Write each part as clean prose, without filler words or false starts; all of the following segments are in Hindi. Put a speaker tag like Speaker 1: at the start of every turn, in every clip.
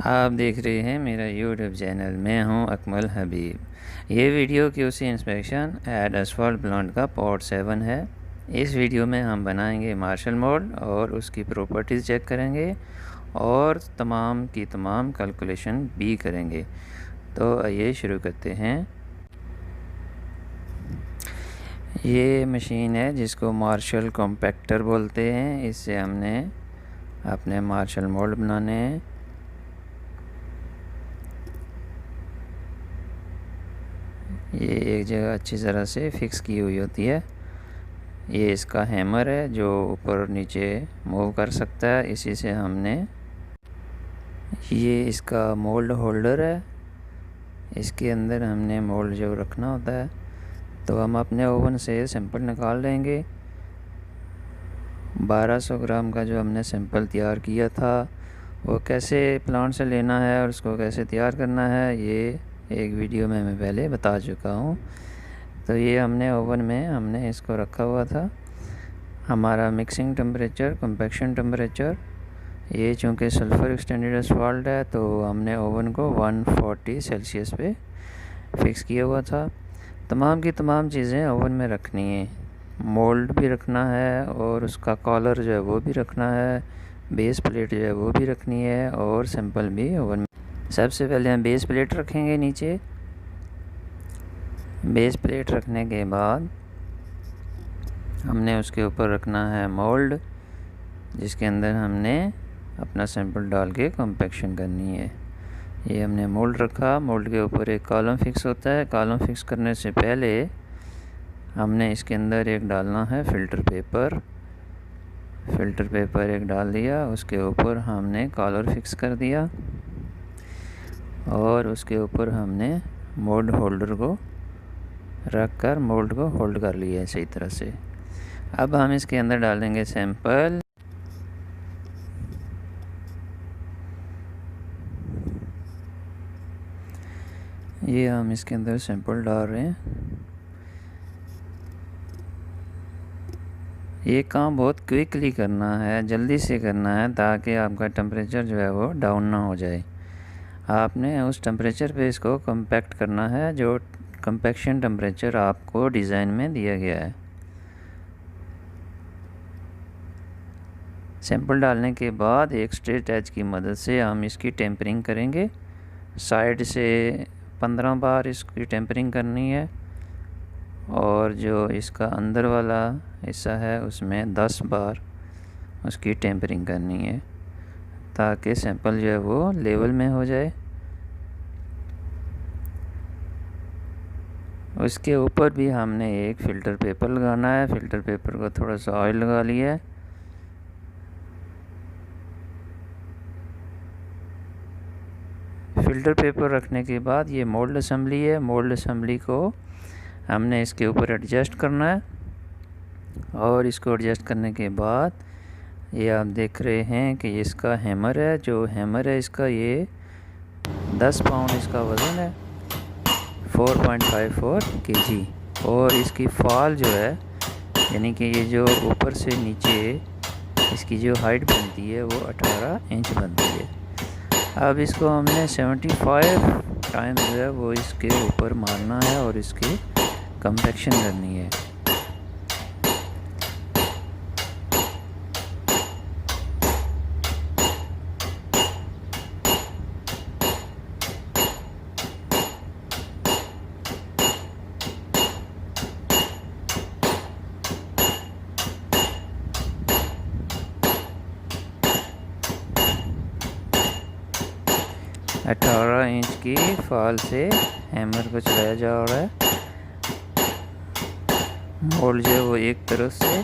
Speaker 1: आप देख रहे हैं मेरा यूट्यूब चैनल। मैं हूं अकमल हबीब। ये video QC inspection at asphalt plant का पार्ट 7 है। इस वीडियो में हम बनाएंगे मार्शल मोड और उसकी प्रॉपर्टीज़ चेक करेंगे और तमाम की तमाम कैलकुलेशन भी करेंगे। तो आइए शुरू करते हैं। ये मशीन है जिसको मार्शल कॉम्पैक्टर बोलते हैं। इससे हमने अपने मार्शल मोड बनाने हैं। ये एक जगह अच्छी तरह से फिक्स की हुई होती है। ये इसका हैमर है जो ऊपर नीचे मूव कर सकता है। इसी से हमने ये इसका मोल्ड होल्डर है। इसके अंदर हमने मोल्ड जो रखना होता है, तो हम अपने ओवन से सैंपल निकाल लेंगे। 1200 ग्राम का जो हमने सैंपल तैयार किया था, वो कैसे प्लांट से लेना है और उसको कैसे तैयार करना है, ये एक वीडियो में मैं पहले बता चुका हूँ। तो ये हमने इसको रखा हुआ था। हमारा मिक्सिंग टेम्परेचर, कंपैक्शन टेम्परेचर, ये चूँकि सल्फ़र एक्सटेंडेड असफॉल्ट है तो हमने ओवन को 140 सेल्सियस पे फिक्स किया हुआ था। तमाम की तमाम चीज़ें ओवन में रखनी है। मोल्ड भी रखना है और उसका कॉलर जो है वो भी रखना है, बेस प्लेट जो है वो भी रखनी है और सैंपल भी ओवन में। सबसे पहले हम बेस प्लेट रखेंगे नीचे। बेस प्लेट रखने के बाद हमने उसके ऊपर रखना है मोल्ड, जिसके अंदर हमने अपना सैंपल डाल के कॉम्पैक्शन करनी है। ये हमने मोल्ड रखा। मोल्ड के ऊपर एक कॉलम फिक्स होता है। कॉलम फिक्स करने से पहले हमने इसके अंदर एक डालना है फ़िल्टर पेपर। फ़िल्टर पेपर एक डाल दिया, उसके ऊपर हमने कॉलर फिक्स कर दिया और उसके ऊपर हमने मोल्ड होल्डर को रख कर मोल्ड को होल्ड कर लिया है सही तरह से। अब हम इसके अंदर डालेंगे सैंपल। ये हम इसके अंदर सैंपल डाल रहे हैं। ये काम बहुत क्विकली करना है, जल्दी से करना है, ताकि आपका टेम्परेचर जो है वो डाउन ना हो जाए। आपने उस टेम्परेचर पे इसको कॉम्पैक्ट करना है जो कंपैक्शन टेम्परेचर आपको डिज़ाइन में दिया गया है। सैंपल डालने के बाद एक स्ट्रेट एज की मदद से हम इसकी टेम्परिंग करेंगे। साइड से 15 बार इसकी टेम्परिंग करनी है और जो इसका अंदर वाला हिस्सा है उसमें 10 बार उसकी टेम्परिंग करनी है, ताकि सैंपल जो है वो लेवल में हो जाए। उसके ऊपर भी हमने एक फ़िल्टर पेपर लगाना है। फ़िल्टर पेपर को थोड़ा सा ऑयल लगा लिया है। फ़िल्टर पेपर रखने के बाद ये मोल्ड असेंबली है। मोल्ड असेंबली को हमने इसके ऊपर एडजस्ट करना है और इसको एडजस्ट करने के बाद ये आप देख रहे हैं कि इसका हैमर है। जो हैमर है इसका, ये 10 पाउंड इसका वज़न है, 4.54 kg। और इसकी फॉल जो है, यानी कि ये जो ऊपर से नीचे इसकी जो हाइट बनती है वो 18 इंच बनती है। अब इसको हमने 75 टाइम्स जो है वो इसके ऊपर मारना है और इसकी कॉम्पैक्शन करनी है। अठारह इंच की फॉल से हैमर को चलाया जा रहा है। मोल्ड जो है वो एक तरफ से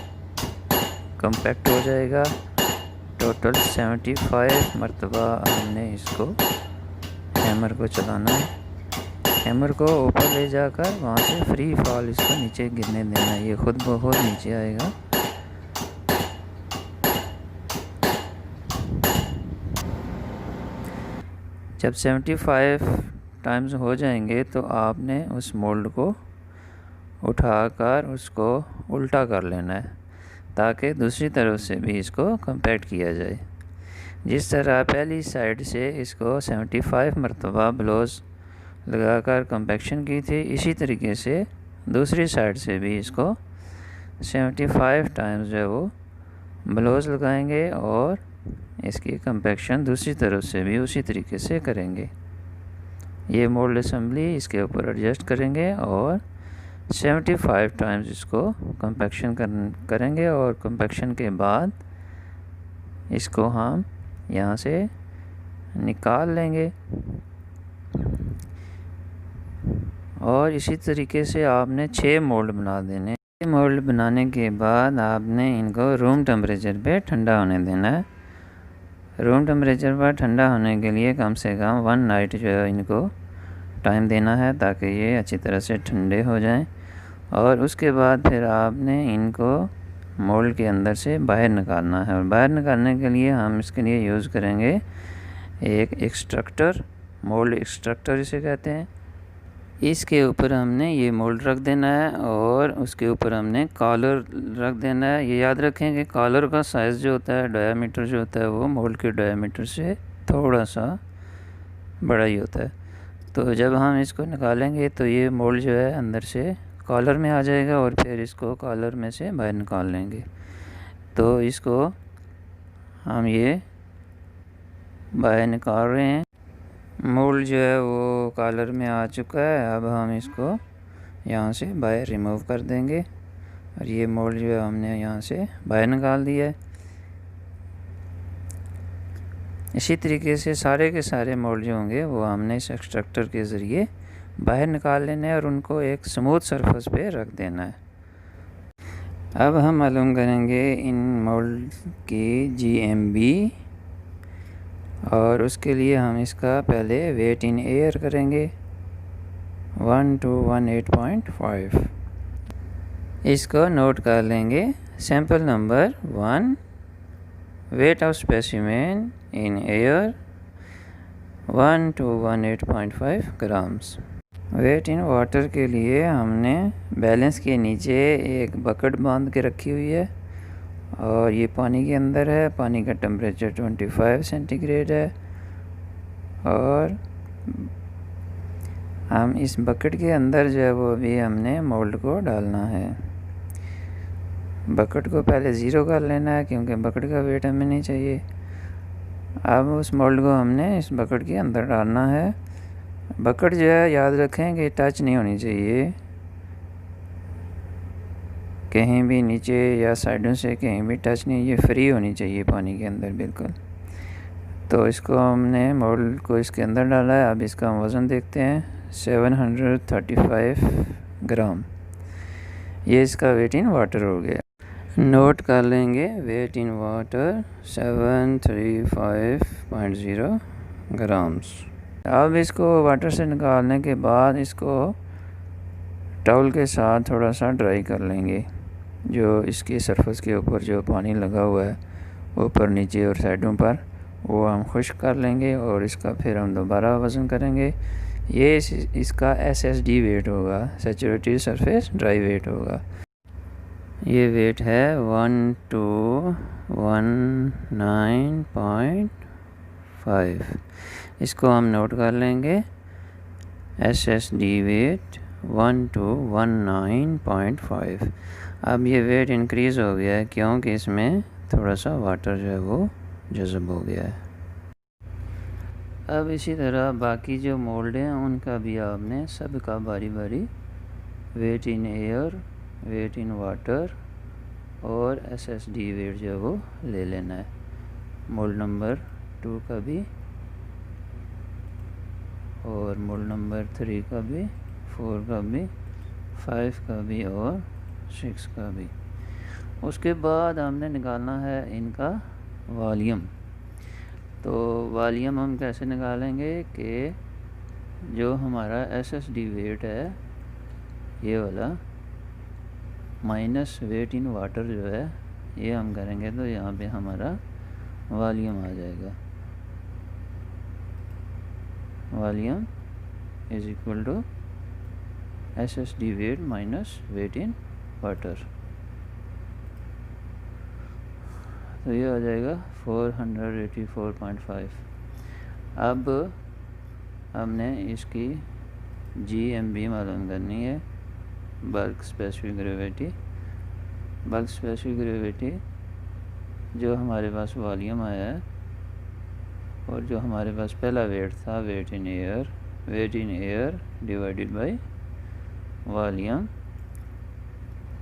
Speaker 1: कॉम्पैक्ट हो जाएगा। टोटल 75 मरतबा हमने इसको हैमर को चलाना है। हैमर को ऊपर ले जाकर वहाँ से फ्री फॉल इसको नीचे गिरने देना है। ये खुद ब खुद नीचे आएगा। जब 75 टाइम्स हो जाएंगे तो आपने उस मोल्ड को उठाकर उसको उल्टा कर लेना है, ताकि दूसरी तरफ से भी इसको कॉम्पैक्ट किया जाए। जिस तरह पहली साइड से इसको 75 मरतबा ब्लोज लगाकर कम्पेक्शन की थी, इसी तरीके से दूसरी साइड से भी इसको 75 टाइम्स जो है वो ब्लोज लगाएंगे और इसकी कम्पेक्शन दूसरी तरफ से भी उसी तरीके से करेंगे। ये मोल्ड असेंबली इसके ऊपर एडजस्ट करेंगे और 75 टाइम्स इसको कम्पेक्शन करेंगे और कम्पेक्शन के बाद इसको हम यहाँ से निकाल लेंगे। और इसी तरीके से आपने 6 मोल्ड बना देने। मोल्ड बनाने के बाद आपने इनको रूम टेम्परेचर पे ठंडा होने देना है। रूम टेम्परेचर पर ठंडा होने के लिए कम से कम 1 नाइट जो है इनको टाइम देना है ताकि ये अच्छी तरह से ठंडे हो जाएं। और उसके बाद फिर आपने इनको मोल्ड के अंदर से बाहर निकालना है। और बाहर निकालने के लिए हम इसके लिए यूज़ करेंगे एक एक्सट्रैक्टर, मोल्ड एक्सट्रैक्टर इसे कहते हैं। इसके ऊपर हमने ये मोल्ड रख देना है और उसके ऊपर हमने कॉलर रख देना है। ये याद रखें कि कॉलर का साइज़ जो होता है, डायामीटर जो होता है, वो मोल्ड के डायामीटर से थोड़ा सा बड़ा ही होता है। तो जब हम इसको निकालेंगे तो ये मोल्ड जो है अंदर से कॉलर में आ जाएगा और फिर इसको कॉलर में से बाहर निकाल लेंगे। तो इसको हम ये बाहर निकाल रहे हैं। मोल्ड जो है वो कॉलर में आ चुका है। अब हम इसको यहाँ से बाहर रिमूव कर देंगे और ये मोल्ड जो है हमने यहाँ से बाहर निकाल दिया है। इसी तरीके से सारे के सारे मोल्ड जो होंगे वो हमने इस एक्सट्रैक्टर के ज़रिए बाहर निकाल लेने हैं और उनको एक स्मूथ सरफेस पे रख देना है। अब हम मालूम करेंगे इन मोल्ड की GMB और उसके लिए हम इसका पहले वेट इन एयर करेंगे 1 to 108.5। इसको नोट कर लेंगे। Sample number 1, weight of specimen in air 1 to 108.5 grams. Weight in water के लिए हमने बैलेंस के नीचे एक बकेट बांध के रखी हुई है और ये पानी के अंदर है। पानी का टेम्परेचर 25 सेंटीग्रेड है और हम इस बकेट के अंदर जो है वो अभी हमने मोल्ड को डालना है। बकेट को पहले ज़ीरो कर लेना है क्योंकि बकेट का वेट हमें नहीं चाहिए। अब उस मोल्ड को हमने इस बकेट के अंदर डालना है। बकेट जो है याद रखें कि टच नहीं होनी चाहिए कहीं भी, नीचे या साइडों से कहीं भी टच नहीं, ये फ्री होनी चाहिए पानी के अंदर बिल्कुल। तो इसको हमने मोल्ड को इसके अंदर डाला है। अब इसका हम वज़न देखते हैं 735 ग्राम। ये इसका वेट इन वाटर हो गया। नोट कर लेंगे वेट इन वाटर 735.0 ग्राम्स। अब इसको वाटर से निकालने के बाद इसको टॉवल के साथ थोड़ा सा ड्राई कर लेंगे। जो इसके सरफेस के ऊपर जो पानी लगा हुआ है ऊपर नीचे और साइडों पर, वो हम खुश्क कर लेंगे और इसका फिर हम दोबारा वज़न करेंगे। ये इसका SSD वेट होगा, सैचुरेटेड सरफेस ड्राई वेट होगा। ये वेट है 1 to 109.5। इसको हम नोट कर लेंगे। SSD weight 1 to 109.5। अब ये वेट इंक्रीज़ हो गया है क्योंकि इसमें थोड़ा सा वाटर जो है वो जज़ब हो गया है। अब इसी तरह बाकी जो मोल्ड हैं उनका भी आपने सबका बारी बारी weight in air, weight in water और SSD वेट जो है वो ले लेना है। मोल्ड नंबर 2 का भी और मोल्ड नंबर 3 का भी, 4 का भी, 5 का भी और 6 का भी। उसके बाद हमने निकालना है इनका वॉल्यूम। तो वॉल्यूम हम कैसे निकालेंगे कि जो हमारा SSD वेट है ये वाला माइनस वेट इन वाटर जो है ये हम करेंगे तो यहाँ पे हमारा वॉल्यूम आ जाएगा। Volume is equal to SSD weight minus weight in water. तो ये आ जाएगा 484.5। अब हमने इसकी GMB मालूम करनी है, bulk specific gravity. Bulk specific gravity जो हमारे पास वॉल्यूम आया है और जो हमारे पास पहला वेट था, weight in air divided by volume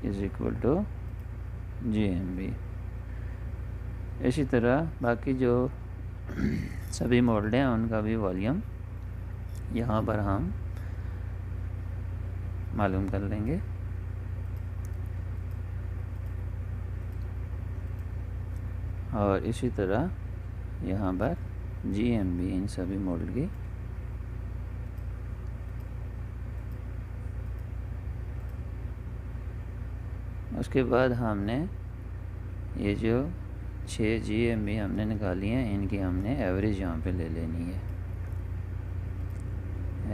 Speaker 1: is equal to GMB। इसी तरह बाकी जो सभी मॉडल हैं उनका भी वॉल्यूम यहाँ पर हम मालूम कर लेंगे। और इसी तरह यहाँ पर GMB इन सभी मॉडल की। उसके बाद हमने ये जो 6 GMB हमने निकाली हैं, इनकी हमने एवरेज यहाँ पे ले लेनी है।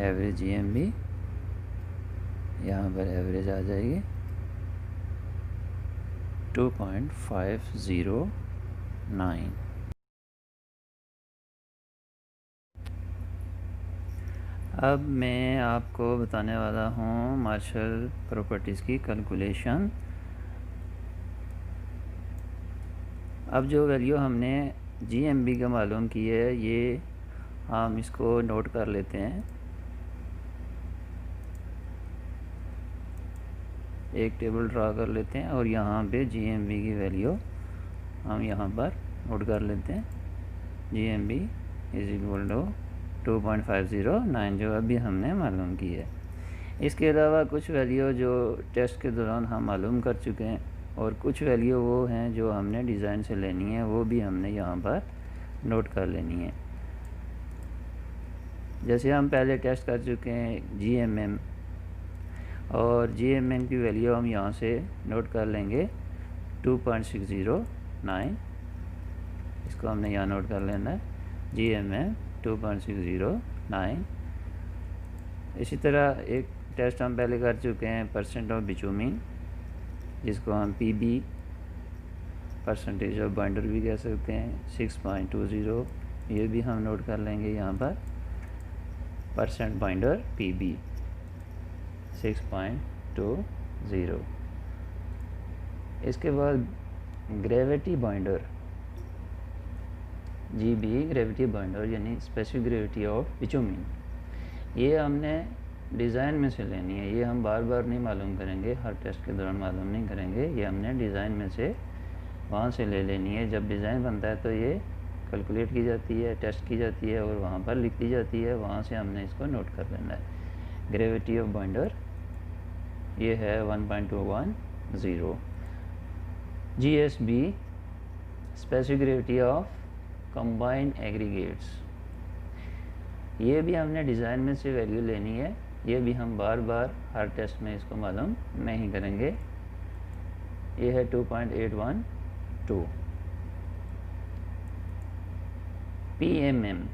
Speaker 1: एवरेज GMB यहाँ पर एवरेज आ जाएगी 2.509। अब मैं आपको बताने वाला हूँ मार्शल प्रॉपर्टीज़ की कैलकुलेशन। अब जो वैल्यू हमने GMB का मालूम की है, ये हम इसको नोट कर लेते हैं। एक टेबल ड्रा कर लेते हैं और यहाँ पे GMB की वैल्यू हम यहाँ पर नोट कर लेते हैं। GMB इज इक्वल टू 2.509 जो अभी हमने मालूम की है। इसके अलावा कुछ वैल्यू जो टेस्ट के दौरान हम मालूम कर चुके हैं और कुछ वैल्यू वो हैं जो हमने डिज़ाइन से लेनी है, वो भी हमने यहाँ पर नोट कर लेनी है। जैसे हम पहले टेस्ट कर चुके हैं GMM, और GMM की वैल्यू हम यहाँ से नोट कर लेंगे 2.609। इसको हमने यहाँ नोट कर लेना है, GMM 2.609। इसी तरह एक टेस्ट हम पहले कर चुके हैं परसेंट ऑफ बिटुमिन, जिसको हम PB परसेंटेज ऑफ बाइंडर भी कह सकते हैं, 6.20। ये भी हम नोट कर लेंगे यहाँ पर, परसेंट बाइंडर PB 6.20। इसके बाद gravity binder GB gravity binder यानी स्पेसिफिक ग्रेविटी ऑफ बिटुमिन, ये हमने डिज़ाइन में से लेनी है। ये हम बार बार नहीं मालूम करेंगे, हर टेस्ट के दौरान मालूम नहीं करेंगे। ये हमने डिज़ाइन में से वहाँ से ले लेनी है। जब डिज़ाइन बनता है तो ये कैलकुलेट की जाती है, टेस्ट की जाती है और वहाँ पर लिख दी जाती है। वहाँ से हमने इसको नोट कर लेना है। ग्रेविटी ऑफ बाइंडर ये है 1.210। GSB specific gravity of combined aggregates, ये भी हमने डिज़ाइन में से वैल्यू लेनी है। ये भी हम बार बार हर टेस्ट में इसको मालूम नहीं करेंगे। ये है 2.812। PMM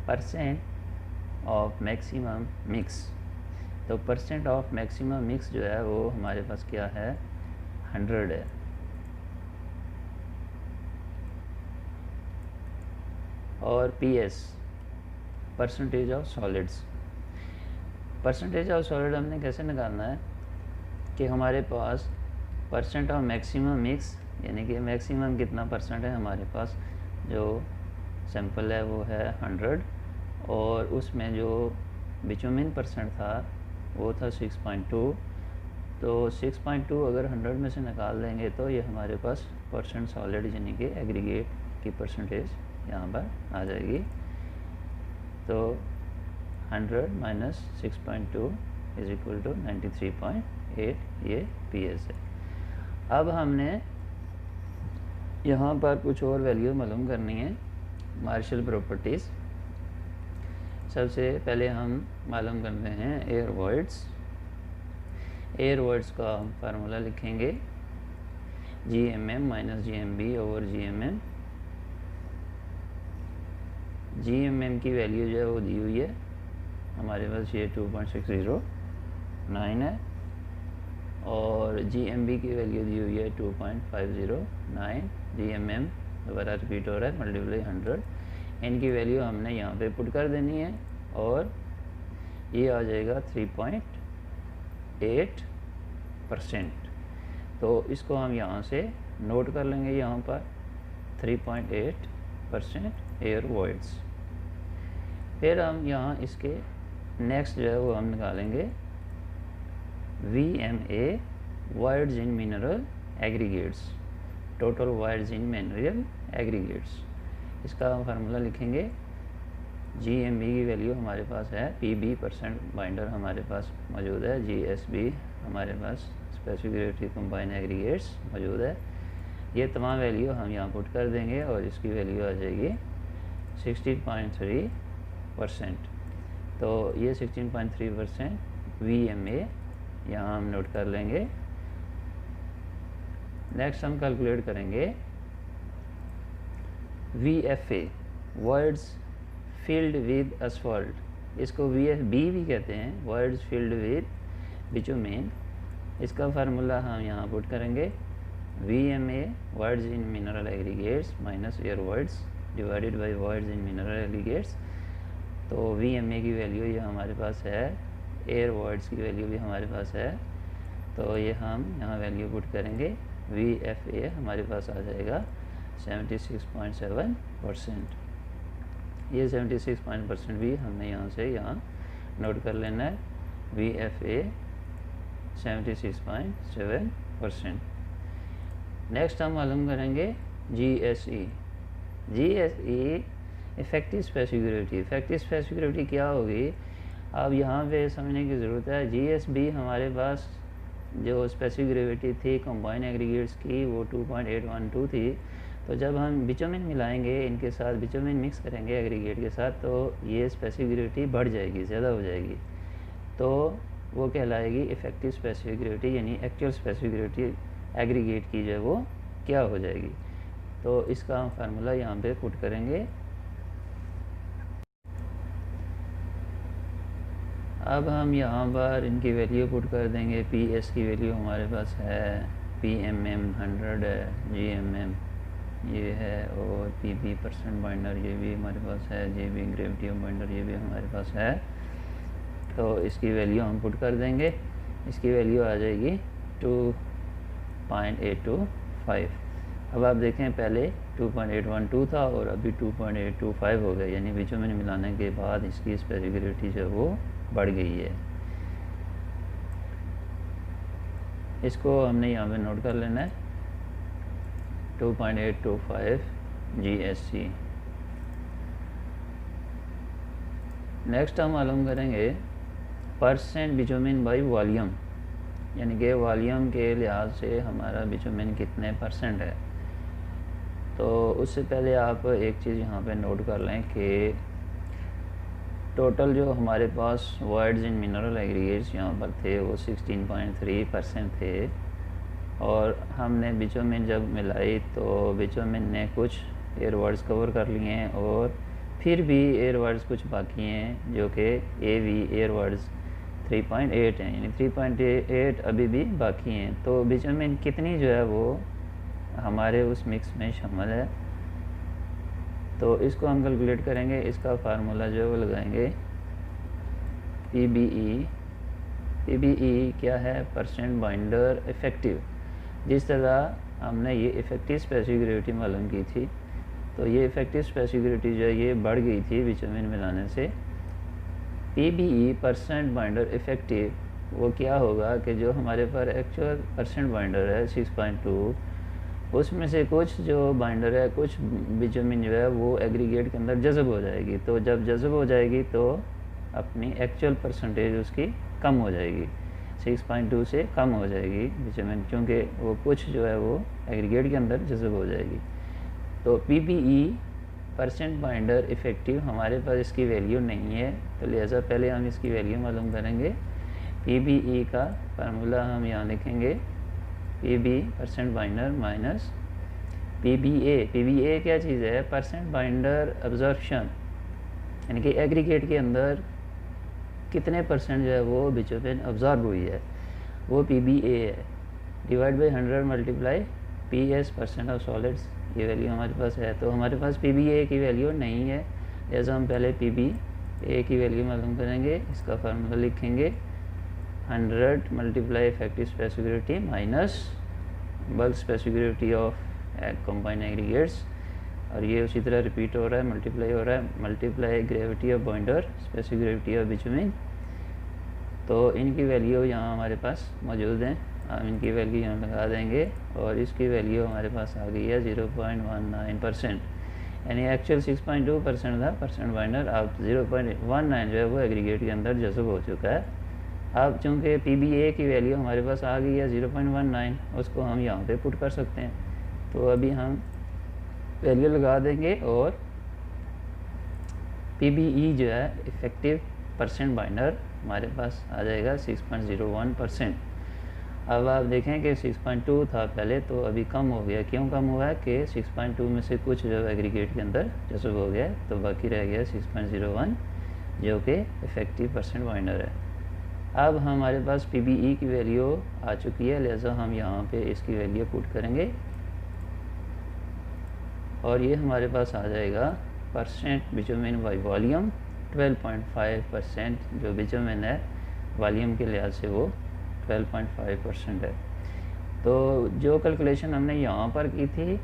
Speaker 1: percent of maximum mix, तो परसेंट ऑफ मैक्सिमम मिक्स जो है वो हमारे पास क्या है, 100 है। और PS percentage of solids, percentage of solid हमने कैसे निकालना है कि हमारे पास परसेंट ऑफ मैक्सिमम मिक्स यानी कि मैक्सिमम कितना परसेंट है हमारे पास, जो सैंपल है वो है 100 और उसमें जो बिटुमिन परसेंट था वो था 6.2। तो 6.2 अगर 100 में से निकाल देंगे तो ये हमारे पास परसेंट सॉलिड यानी कि एग्रीगेट की परसेंटेज यहाँ पर आ जाएगी। तो 100 माइनस 6.2 इज इक्वल टू 93.8, ये PS है। अब हमने यहाँ पर कुछ और वैल्यू मालूम करनी है, मार्शल प्रॉपर्टीज़। सबसे पहले हम मालूम करते हैं एयर वॉइड्स। एयर वॉइड्स का हम फार्मूला लिखेंगे GMM minus GMB over GMM। GMM की वैल्यू जो है वो दी हुई है हमारे पास, ये 2.609 है
Speaker 2: और GMB की वैल्यू दी हुई है 2.509, GMM दोबारा रिपीट हो रहा है, मल्टीप्लाई 100। इनकी वैल्यू हमने यहाँ पे पुट कर देनी है और ये आ जाएगा 3.8%। तो इसको हम यहाँ से नोट कर लेंगे, यहाँ पर 3.8% एयर वॉइड्स। फिर हम यहाँ इसके नेक्स्ट जो है वो हम निकालेंगे VMA voids in mineral aggregates, total voids in mineral aggregates. इसका हम फार्मूला लिखेंगे। GMB की वैल्यू हमारे पास है, PB परसेंट बाइंडर हमारे पास मौजूद है, GSB हमारे पास स्पेसिफिक ग्रेविटी कंबाइन एग्रीगेट्स मौजूद है। ये तमाम वैल्यू हम यहाँ पुट कर देंगे और इसकी वैल्यू आ जाएगी 16.3%। तो ये 16.3% VMA यहाँ हम नोट कर लेंगे। नेक्स्ट हम कैलकुलेट करेंगे VFA वर्ड्स फील्ड विद असफॉल्ट। इसको VFB भी कहते हैं, वर्ड्स फील्ड विद बिटुमेन। इसका फार्मूला हम यहाँ पुट करेंगे VMA words in mineral aggregates minus air words divided by words in mineral aggregates. तो VMA की वैल्यू ये हमारे पास है, एयर वर्ड्स की वैल्यू भी हमारे पास है। तो ये हम यहाँ वैल्यू पुट करेंगे, VFA हमारे पास आ जाएगा 76.7%। ये 76% भी हमने यहाँ से यहाँ नोट कर लेना है, VFA 76.7%। नेक्स्ट हम मालूम करेंगे GSE effective specific gravity. Effective specific gravity क्या होगी, अब यहाँ पे समझने की ज़रूरत है। GSB हमारे पास जो स्पेसिफिक ग्रेविटी थी कंबाइन एग्रीगेट्स की वो 2.812 थी। तो जब हम बिटुमेन मिलाएंगे, इनके साथ बिटुमेन मिक्स करेंगे एग्रीगेट के साथ, तो ये स्पेसिफिक ग्रेविटी बढ़ जाएगी, ज़्यादा हो जाएगी। तो वो कहलाएगी इफेक्टिव स्पेसिफिक ग्रेविटी, यानी एक्चुअल स्पेसिफिक ग्रेविटी एग्रीगेट की जो है वो क्या हो जाएगी। तो इसका हम फार्मूला यहाँ पे पुट करेंगे। अब हम यहाँ पर इनकी वैल्यू पुट कर देंगे। PS की वैल्यू हमारे पास है, PMM 100 है, GMM ये है, और PB परसेंट बाइंडर ये भी हमारे पास है, JB ग्रेविटी ऑफ बाइंडर ये भी हमारे पास है। तो इसकी वैल्यू हम पुट कर देंगे। इसकी वैल्यू आ जाएगी 2.825। अब आप देखें, पहले 2.812 था और अभी 2.825 हो गया, यानी बिटुमेन मिलाने के बाद इसकी स्पेसिफिक ग्रेविटी जो है वो बढ़ गई है। इसको हमने यहाँ पे नोट कर लेना है, 2.825 GSC। नेक्स्ट हम मालूम करेंगे परसेंट बिटुमेन बाई वॉल्यूम, यानी कि वॉल्यूम के लिहाज से हमारा बिटुमेन कितने परसेंट है। तो उससे पहले आप एक चीज़ यहाँ पे नोट कर लें कि टोटल जो हमारे पास वॉइड्स इन मिनरल एग्रीगेट्स यहाँ पर थे वो 16.3% थे, और हमने बिटुमेन जब मिलाई तो बिटुमेन ने कुछ एयर वर्ड्स कवर कर लिए हैं और फिर भी एयर वर्ड्स कुछ बाकी हैं, जो कि AV एयर वर्ड्स 3.8 हैं, यानी 3.8 अभी भी बाकी हैं। तो बिटुमेन कितनी जो है वो हमारे उस मिक्स में शामिल है, तो इसको हम कैलकुलेट करेंगे। इसका फार्मूला जो है वो लगाएंगे PBE क्या है, परसेंट बाइंडर इफेक्टिव। जिस तरह हमने ये इफेक्टिव स्पेसिफिक ग्रेविटी मालूम की थी, तो ये इफेक्टिव स्पेसिफिक ग्रेविटी जो है ये बढ़ गई थी बिटुमेन मिलाने से। PBE परसेंट बाइंडर इफेक्टिव वो क्या होगा कि जो हमारे पर एक्चुअल परसेंट बाइंडर है 6.2, उसमें से कुछ जो बाइंडर है, कुछ बिटुमेन जो है वो एग्रीगेट के अंदर जज़ब हो जाएगी। तो जब जज़ब हो जाएगी तो अपनी एक्चुअल परसेंटेज उसकी कम हो जाएगी, 6.2 से कम हो जाएगी बिटुमेन, क्योंकि वो कुछ जो है वो एग्रीगेट के अंदर जज़ब हो जाएगी। तो PBE परसेंट बाइंडर इफेक्टिव हमारे पास इसकी वैल्यू नहीं है, तो लिहाजा पहले हम इसकी वैल्यू मालूम करेंगे। PBE का फार्मूला हम यहाँ लिखेंगे, PB percent binder minus PBA। PBA क्या चीज़ है, परसेंट बाइंडर अब्जॉर्प्शन, यानी कि एग्रीगेट के अंदर कितने परसेंट जो है वो बिटुमेन अब्जॉर्ब हुई है। वो PBA है, divide by 100 multiply PS percent of solids, ये वैल्यू हमारे पास है। तो हमारे पास PBA की वैल्यू नहीं है, जैसा हम पहले PBA की वैल्यू मालूम करेंगे। इसका फार्मूला लिखेंगे 100 multiply effective specific minus bulk specific of combined aggregates, और ये उसी तरह रिपीट हो रहा है, मल्टीप्लाई हो रहा है, multiply gravity of binder specific gravity of bitumen. तो इनकी वैल्यू यहाँ हमारे पास मौजूद हैं, हम इनकी वैल्यू यहाँ लगा देंगे और इसकी वैल्यू हमारे पास आ गई है 0.19%, यानी एक्चुअल 6.2% था परसेंट बाइंडर, अब 0.19 जो है वो एग्रीगेट के अंदर जज़ब हो चुका है। अब चूँकि PBA की वैल्यू हमारे पास आ गई है 0.19, उसको हम यहाँ पे पुट कर सकते हैं। तो अभी हम वैल्यू लगा देंगे और PBE जो है इफ़ेक्टिव परसेंट बाइंडर हमारे पास आ जाएगा 6.01%। अब आप देखें कि 6.2 था पहले, तो अभी कम हो गया। क्यों कम हुआ है कि 6.2 में से कुछ जो एग्रीगेट के अंदर जज़ब हो गया, तो बाकी रह गया 6.01 जो कि इफ़ेक्टिव परसेंट बाइंडर है। अब हमारे पास PBE की वैल्यू आ चुकी है, लिहाजा हम यहाँ पे इसकी वैल्यू पुट करेंगे और ये हमारे पास आ जाएगा परसेंट बिटुमेन बाई वॉल्यूम 12.5%, जो बिटुमेन है वॉल्यूम के लिहाज से वो 12.5% है। तो जो कैलकुलेशन हमने यहाँ पर की थी,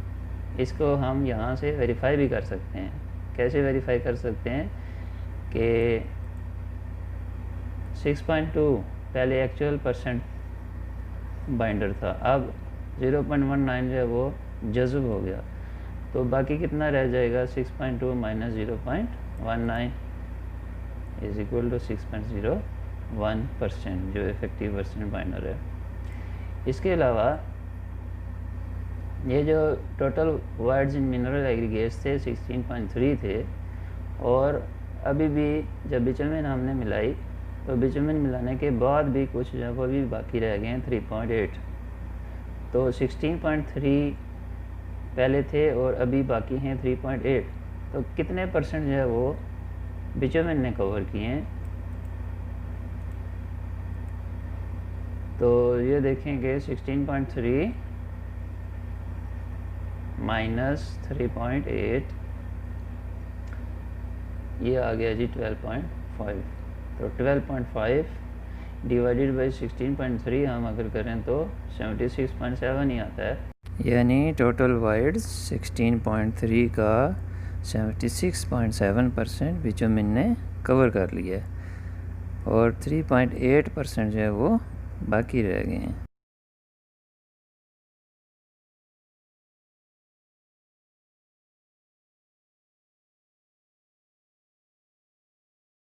Speaker 2: इसको हम यहाँ से वेरीफाई भी कर सकते हैं। कैसे वेरीफाई कर सकते हैं कि 6.2 पहले एक्चुअल परसेंट बाइंडर था, अब 0.19 जो है वो जज़ब हो गया, तो बाकी कितना रह जाएगा 6.2 माइनस 0.19 इज इक्वल टू 6.01% जो इफ़ेक्टिव परसेंट बाइंडर है। इसके अलावा ये जो टोटल वाइड्स इन मिनरल एग्रीगेट्स थे 16.3 थे, और अभी भी जब बिटुमेन हमने मिलाई तो बिटुमेन मिलाने के बाद भी कुछ जो है वो भी बाकी रह गए हैं 3.8। तो 16.3 पहले थे और अभी बाकी हैं 3.8, तो कितने परसेंट जो है वो बिटुमेन ने कवर किए हैं। तो ये देखेंगे 16.3 माइनस 3.8, ये आ गया जी 12.5। तो 12.5 डिवाइडेड बाई 16.3 हम अगर करें तो 76.7 ही आता है,
Speaker 1: यानी टोटल वाइड्स 16.3 का 76.7% बिटुमेन ने कवर कर लिया है और 3.8% जो है वो बाकी रह गए हैं।